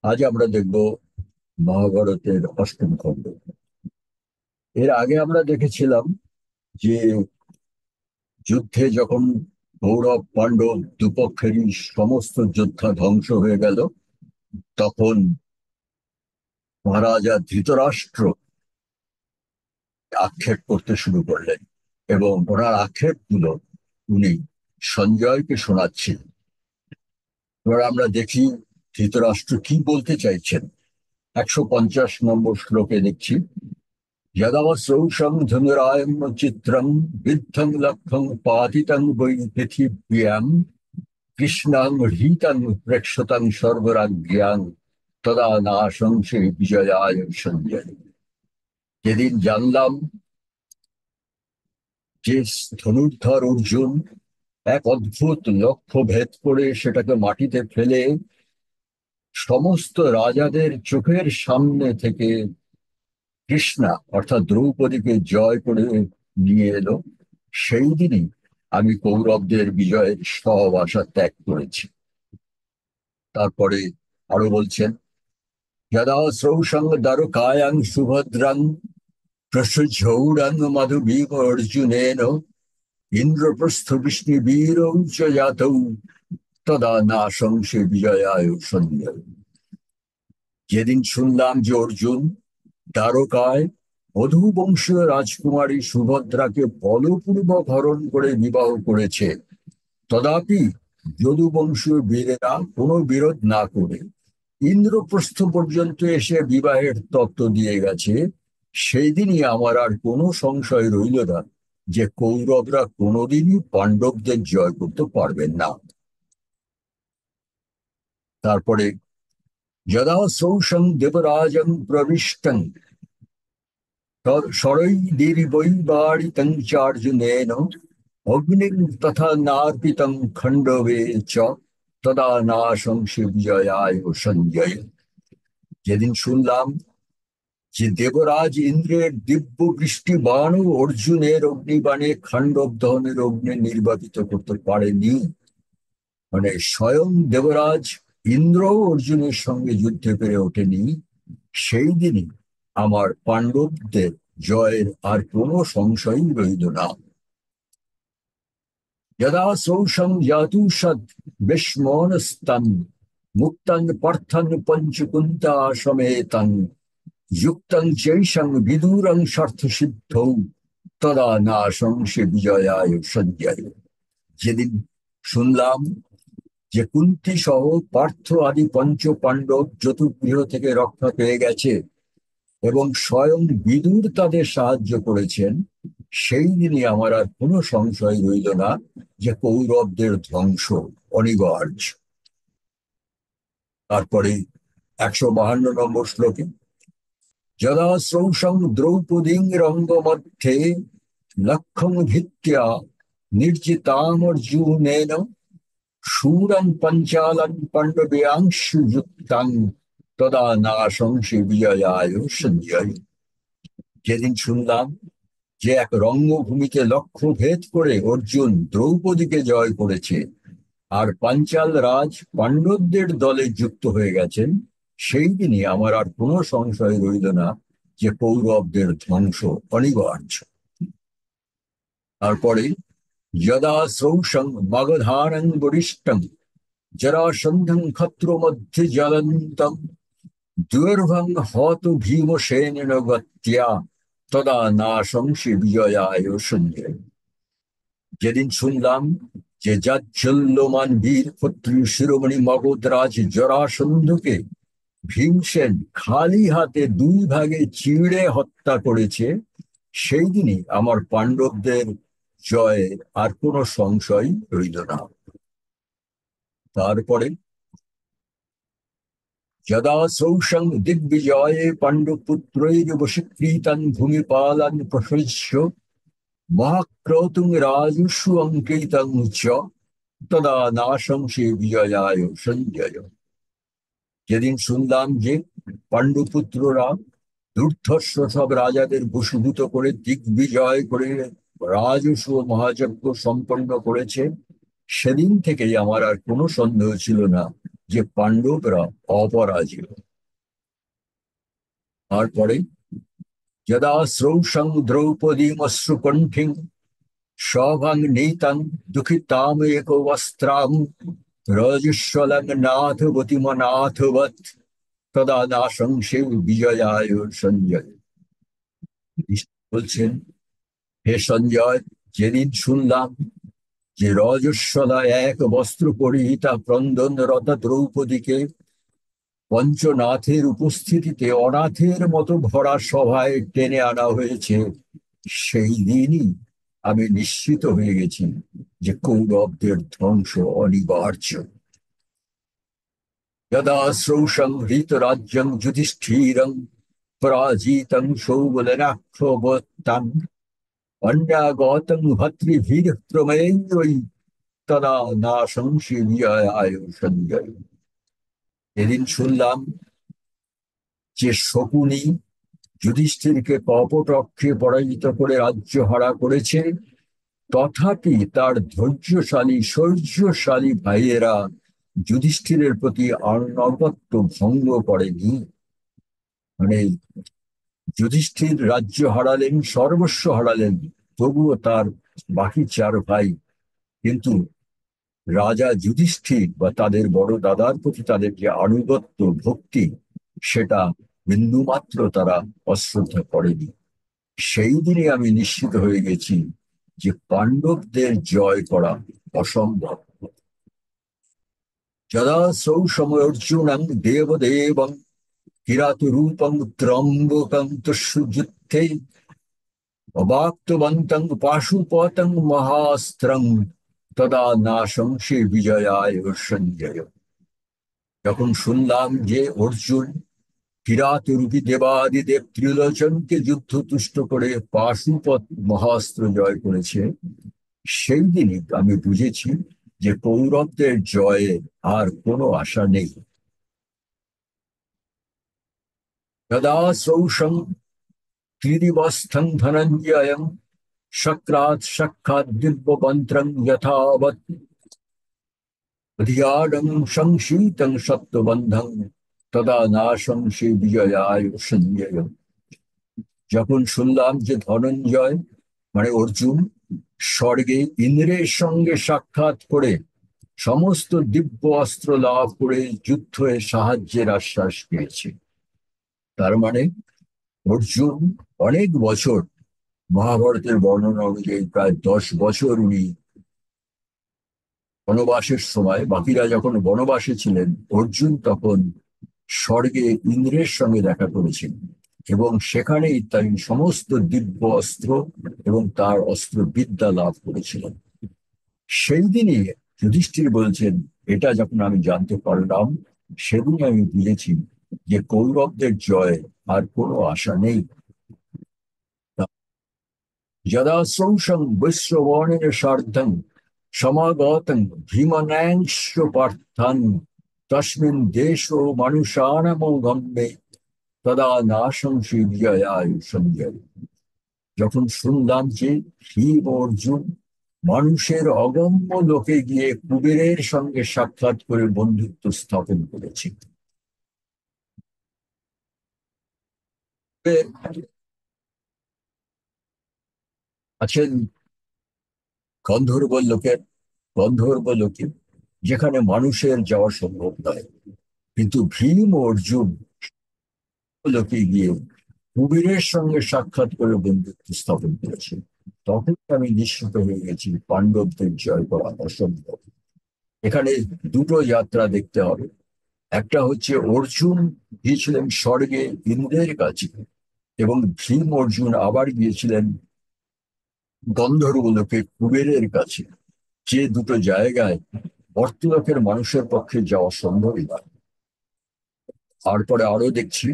আজ আমরা দেখব মহাভারতের অষ্টম খণ্ড। এর আগে আমরা দেখেছিলাম যে যুদ্ধে যখন কৌরব পাণ্ডব দুপক্ষেরই সমস্ত যোদ্ধা ধ্বংস হয়ে গেল, তখন মহারাজা ধৃতরাষ্ট্র আক্ষেপ করতে শুরু করলেন এবং ওনার আক্ষেপগুলো উনি সঞ্জয়কে শোনাচ্ছিলেন। এবার আমরা দেখি ধৃতরাষ্ট্র কি বলতে চাইছেন। 150 নম্বর শ্লোকে দেখছি, यदा श्रौषं धनुरायं चित्रं विद्धं लब्धं पातितं वै पृथिव्यां कृष्णां हृतं प्रेक्षतं सर्वराज्ञां तदा नाशंसे विजयाय সঞ্জয়। যেদিন জানলাম যে ধনুর্ধর অর্জুন এক অদ্ভুত লক্ষ্য ভেদ করে সেটাকে মাটিতে ফেলে সমস্ত রাজাদের চোখের সামনে থেকে কৃষ্ণা অর্থাৎ দ্রৌপদীকে জয় করে নিয়ে এলো, সেই দিনই আমি কৌরবদের বিজয়ের সব আশা ত্যাগ করেছি। তারপরে আরো বলছেন, যদা স্রৌষং দ্বারকায়াং সুভদ্রাং প্রসূঝৌড়াং মধুবীম অর্জুনেন ইন্দ্রপ্রস্থ বিষ্ণুবীরৌ চ জাতৌ তদা নাশংসে বিজয়ায় সঞ্জয়। যেদিন শুনলাম যে অর্জুন দ্বারকায় মধুবংশীয় রাজকুমারী সুভদ্রাকে বলপূর্বক হরণ করে বিবাহ করেছে, তদাপি যদুবংশীয় বীরেরা কোনো বিরোধ না করে ইন্দ্রপ্রস্থ পর্যন্ত এসে বিবাহের তত্ত্ব দিয়ে গেছে, সেই দিনই আমার আর কোনো সংশয় রইল না যে কৌরবরা কোনোদিনই পাণ্ডবদের জয় করতে পারবেন না। তারপরে যদা সৌষং দেবরাজং প্রবিষ্টং শরৈর্বৈবাড়িতং চার্জুনেন অগ্নিং তথা নার্পিতং খণ্ডবে চ তদা নাশংসে বিজয়ায় সঞ্জয়। যেদিন শুনলাম যে দেবরাজ ইন্দ্রের দিব্য বৃষ্টি বাণও অর্জুনের অগ্নিবাণে খাণ্ডব দহনের অগ্নি নির্বাপিত করতে পারেনি, মানে স্বয়ং দেবরাজ ইন্দ্র অর্জুনের সঙ্গে যুদ্ধে পেরে ওঠেনি, সেই দিনই আমার পাণ্ডবদের জয়ের আর কোনো সংশয়ই রইল না। যদা সৌষং জাতুষদ বিস্মনস্তন মুক্তং পার্থং পঞ্চকুন্তা সমেতং যুক্তং চৈষং বিদুরং স্বার্থসিদ্ধৌ তদা নাশংসে বিজয়ায় সঞ্জয়। যেদিন শুনলাম যে কুন্তি সহ পার্থ আদি পঞ্চ পাণ্ডব চতুর্গৃহ থেকে রক্ষা পেয়ে গেছে এবং স্বয়ং বিদুর তাদের সাহায্য করেছেন, সেই দিনই আমার আর কোনো সংশয় রইল না যে কৌরবদের ধ্বংস অনিবার্য। তারপরে 152 নম্বর শ্লোকে, যদা স্রৌষং দ্রৌপদীং রঙ্গমধ্যে লক্ষং ভিত্ত্যা নির্জিতামর্জুনেন শূরং পঞ্চালং পাণ্ডবেয়াংশু যুক্তাং তদা নাশংসে বিজয়ায় সঞ্জয়। যেদিন শুনলাম যে এক রঙ্গভূমিতে লক্ষ্য ভেদ করে অর্জুন দ্রৌপদীকে জয় করেছে আর পাঞ্চাল রাজ পাণ্ডবদের দলে যুক্ত হয়ে গেছেন, সেই দিনই আমার আর কোনো সংশয় রইল না যে কৌরবদের ধ্বংস অনিবার্য। তারপরে যদা স্রৌষং মগধানং বরিষ্ঠং জরাসন্ধং ক্ষত্র মধ্যে জ্বলন্তম দুর্ভং হত ভীমসেন গত্যা তদা নাশংসে বিজয়ায় সঞ্জয়। যেদিন শুনলাম যে জাজ্জল্যমান বীর পুত্র শিরোমণি মগধরাজ জরাসন্ধকে ভীমসেন খালি হাতে দুই ভাগে চিড়ে হত্যা করেছে, সেই দিনই আমার পাণ্ডবদের জয়ের আর কোনো সংশয় রইল না। তারপরে যদা সৌষং দিগ্বিজয়ে পাণ্ডুপুত্রৈর্বশীকৃতং ভূমিপালন প্রশস্য মহাক্রতুং রাজস্ব অঙ্কিতং চ তদা নাশংসে বিজয়ায় সঞ্জয়। যেদিন শুনলাম যে পাণ্ডুপুত্ররা দুর্ধর্ষ সব রাজাদের বশীভূত করে দিগ্বিজয় করে রাজস্ব মহাযজ্ঞ সম্পন্ন করেছে, সেদিন থেকেই আমার আর কোনো সন্দেহ ছিল না যে পাণ্ডবরা অপরাজিত। তারপরে যদা শ্রৌষং দ্রৌপদীমশ্রুকণ্ঠিং সভাং নীতং দুঃখিতাম এক বস্ত্রাম রজস্বলং নাথবতিমনাথবৎ তদা নাশংসে বিজয়ায় সঞ্জয়। বলছেন, হে সঞ্জয়, যেদিন শুনলাম যে রজস্বলা এক বস্ত্র পরিহিতা ক্রন্দনরত দ্রৌপদীকে পঞ্চনাথের উপস্থিতিতে অনাথের মতো ভরা সভায় টেনে আনা হয়েছে, সেই দিনই আমি নিশ্চিত হয়ে গেছি যে কৌরবদের ধ্বংস অনিবার্য। যদা শ্রৌষং হৃতরাজ্যং যুধিষ্ঠিরং পরাজিতং সৌবলনাক্ষবতাং অন্যাগতং ভর্তৃভির প্রমেয়ৈ তদা নাশংসে বিজয়ায় সঞ্জয়। এদিন শুনলাম যে শকুনি যুধিষ্ঠিরকে কপটক্ষে পরাজিত করে রাজ্য হারা করেছে, তথাপি তার ধৈর্যশালী শৌর্যশালী ভাইয়েরা যুধিষ্ঠিরের প্রতি আনুগত্য ভঙ্গ করেনি। মানে যুধিষ্ঠির রাজ্য হারালেন, সর্বস্ব হারালেন, তবুও তার বাকি চার ভাই কিন্তু রাজা যুধিষ্ঠির বা তাদের বড় দাদার প্রতি তাদের যে আনুগত্য ভক্তি, সেটা বিন্দুমাত্র তারা অশ্রদ্ধা করেনি। সেই দিনে আমি নিশ্চিত হয়ে গেছি যে পাণ্ডবদের জয় করা অসম্ভব। যদা সৌসময় অর্জুনং দেবদেবং কিরাতরূপং ত্রম্বকং তুষ্যুযুদ্ধে অবাক্তবন্তং পাশুপতং মহাস্ত্রং তদা নাশংসে বিজয়ায় সঞ্জয়। যখন শুনলাম যে অর্জুন কিরাতরূপী দেবাদিদেব ত্রিলোচনকে যুদ্ধ তুষ্ট করে পাশুপত মহাস্ত্র জয় করেছে, সেই দিনই আমি বুঝেছি যে কৌরবদের জয়ে আর কোনো আশা নেই। যদা সৌষং ত্রিদিবস্থং ধনঞ্জয়ং শক্রাৎ সাক্ষাৎ দিব্যমন্ত্রং যথাবৎ অধিয়াডং সংশীতং সত্যবন্ধং তদা নাশংসে বিজয়ায় সঞ্জয়। যখন শুনলাম যে ধনঞ্জয় মানে অর্জুন স্বর্গে ইন্দ্রের সঙ্গে সাক্ষাৎ করে সমস্ত দিব্য অস্ত্র লাভ করে যুদ্ধে সাহায্যের আশ্বাস পেয়েছে, তার মানে অর্জুন অনেক বছর, মহাভারতের বর্ণনা অনুযায়ী প্রায় 10 বছর উনি বনবাসের সময়, বাকিরা যখন বনবাসে ছিলেন, অর্জুন তখন স্বর্গে ইন্দ্রের সঙ্গে দেখা করেছেন এবং সেখানেই তার সমস্ত দিব্য অস্ত্র এবং তার অস্ত্র বিদ্যা লাভ করেছিলেন। সেই দিনই যুধিষ্ঠির বলছেন, এটা যখন আমি জানতে পারলাম, সেদিন আমি বুঝেছি যে কৌরবদের জয় আর কোনো আশা নেই। যদা সৌষং বৈশ্রবণের সার্ধং সমাগতং ভীমন্যাংশ পার্থান তস্মিন দেশ মানুষানামগম্যে তদা নাশংসে বিজয়ায় সঞ্জয়। যখন শুনলাম যে ভীম অর্জুন মানুষের অগম্য লোকে গিয়ে কুবেরের সঙ্গে সাক্ষাৎ করে বন্ধুত্ব স্থাপন করেছে। আছেন গন্ধর্ব লোকের, গন্ধর্ব লোকে যেখানে মানুষের যাওয়া সম্ভব নয়, কিন্তু ভীম ও অর্জুন লোকে গিয়ে কুবেরের সঙ্গে সাক্ষাৎ করে বন্ধুত্ব স্থাপন করেছে। তখন আমি নিশ্চিত হয়ে গেছি পাণ্ডবদের জয় করা অসম্ভব। এখানে দুটো যাত্রা দেখতে হবে। একটা হচ্ছে অর্জুন গিয়েছিলেন স্বর্গে ইন্দ্রের কাছে, এবং ভীম অর্জুন আবার গিয়েছিলেন গন্ধর্ব লোকে কুবেরের কাছে, যে দুটো জায়গায় মর্ত্যলোকের মানুষের পক্ষে যাওয়া সম্ভবই নয়। তারপরে আরো দেখছি,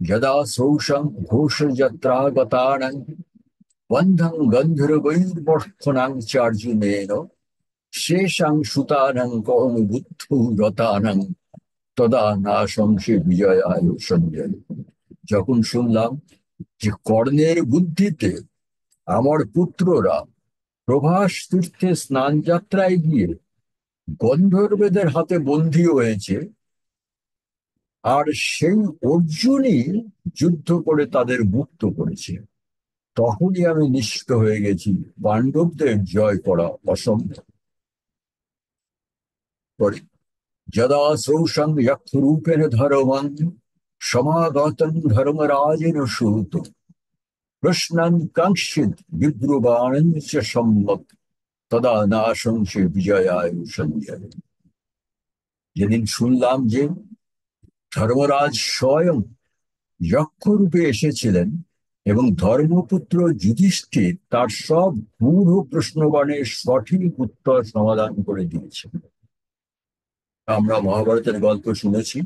যদা সৌষং ঘোষ যাত্রাগতানাং বন্ধং গন্ধর্বৈর্মর্থনাং চার্জুনেন শেষাং সুতানাং কর্মবুদ্ধ রতানাং তদা নাশংসে বিজয়ায় সঞ্জয়। যখন শুনলাম যে কর্ণের বুদ্ধিতে আমার পুত্ররা প্রভাস তীর্থে স্নান যাত্রায় গিয়ে গন্ধর্বদের হাতে বন্দী হয়েছে, আর সেই অর্জুনই যুদ্ধ করে তাদের মুক্ত করেছে। তখনই আমি নিশ্চিত হয়ে গেছি পাণ্ডবদের জয় করা অসম্ভব। পরে যদা সৌসং রূপেণ ধর্মং সমাগতং ধর্মরাজেন সূত প্রশ্নং কাঙ্ক্ষিত বিব্রুবাণং চ সম্যক তদা নাশংসে বিজয়ায় সন্ধ্যায়। যেদিন শুনলাম যে ধর্মরাজ স্বয়ং যক্ষরূপে এসেছিলেন এবং ধর্মপুত্র যুধিষ্ঠির তার সব গূঢ় প্রশ্নবাণের সঠিক উত্তর সমাধান করে দিয়েছেন। আমরা মহাভারতের গল্প শুনেছি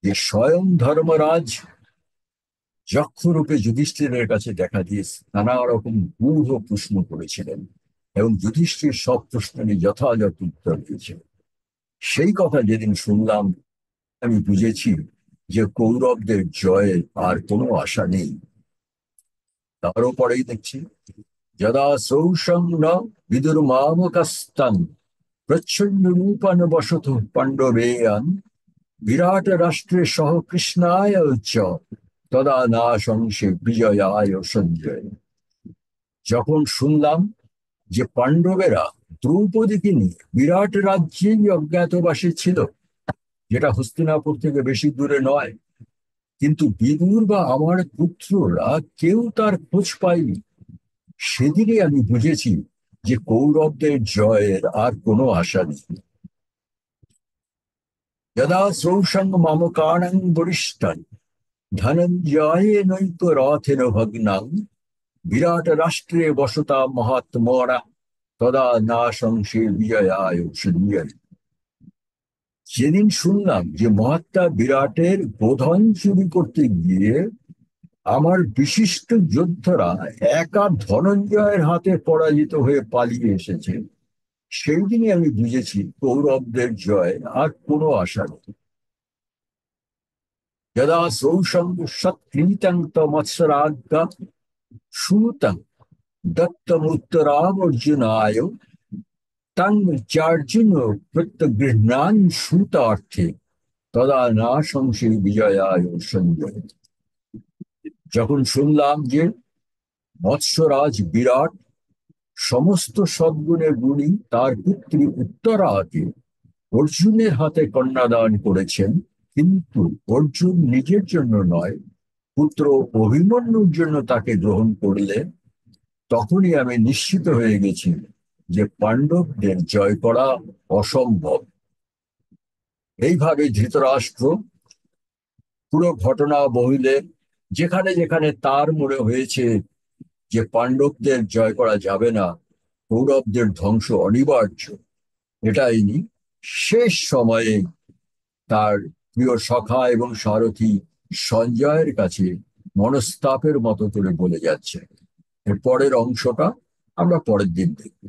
যে স্বয়ং ধর্মরাজ যক্ষরূপে যুধিষ্ঠিরের কাছে দেখা দিয়ে নানা রকম গূঢ় প্রশ্ন করেছিলেন এবং যুধিষ্ঠির সব প্রশ্নের যথাযথ উত্তর দিয়েছিলেন। সেই কথা যেদিন শুনলাম, আমি বুঝেছি যে কৌরবদের জয়ের আর কোনো আশা নেই। তারও পরেই দেখছি যদা সৌসং ন বিদুর্মামকাস্তান প্রচ্ছন্ন রূপান বসত পাণ্ডবেয়ান বিরাট রাষ্ট্রে সহ কৃষ্ণায় চ তদা না সংশে বিজয়ায় সঞ্জয়। যখন শুনলাম যে পাণ্ডবেরা দ্রৌপদীকে নিয়ে বিরাট রাজ্যেই অজ্ঞাতবাসী ছিল, যেটা হস্তিনাপুর থেকে বেশি দূরে নয়, কিন্তু বিদুর বা আমার পুত্ররা কেউ তার খোঁজ পায়নি, সেদিনই আমি বুঝেছি যে কৌরবদের জয়ের আর কোনো আশা নেই। যদা শ্রৌষং মামকাণং বরিষ্ঠং ধনঞ্জয়ে নৈক রথেন ভগ্নাং বিরাট রাষ্ট্রে বসতা মহাত্মরা তদা না সংশে বিজয়ায় সঞ্জয়। যেদিন শুনলাম যে মহাত্মা বিরাটের গোধন চুরি করতে গিয়ে আমার বিশিষ্ট যোদ্ধারা একা ধনঞ্জয়ের হাতে পরাজিত হয়ে পালিয়ে এসেছে, সেই দিনই আমি বুঝেছি কৌরবদের জয় আর কোনো আশা নেই। যদা সৌষং সৎকৃতং তমৎসরাজ্ঞা সুতং দত্তমুত্তরাবর্জুনায় তং চার্জুন প্রত্যগৃহ্ণান সুতার্থে তদা না সংশে বিজয়ায় সঞ্জয়। যখন শুনলাম যে মৎস্যরাজ বিরাট সমস্ত সদ্গুণে গুণী তার পুত্রী উত্তরাকে অর্জুনের হাতে কন্যাদান করেছেন, কিন্তু অর্জুন নিজের জন্য নয়, পুত্র অভিমন্যুর জন্য তাকে গ্রহণ করলে, তখনই আমি নিশ্চিত হয়ে গেছি যে পাণ্ডবদের জয় করা অসম্ভব। এইভাবে ধৃতরাষ্ট্র পুরো ঘটনা বহিলে যেখানে যেখানে তার মনে হয়েছে যে পাণ্ডবদের জয় করা যাবে না, কৌরবদের ধ্বংস অনিবার্য, এটাই নি শেষ সময়ে তার প্রিয় সখা এবং সারথী সঞ্জয়ের কাছে মনস্তাপের মতো করে বলে যাচ্ছে। এর পরের অংশটা আমরা পরের দিন দেখব।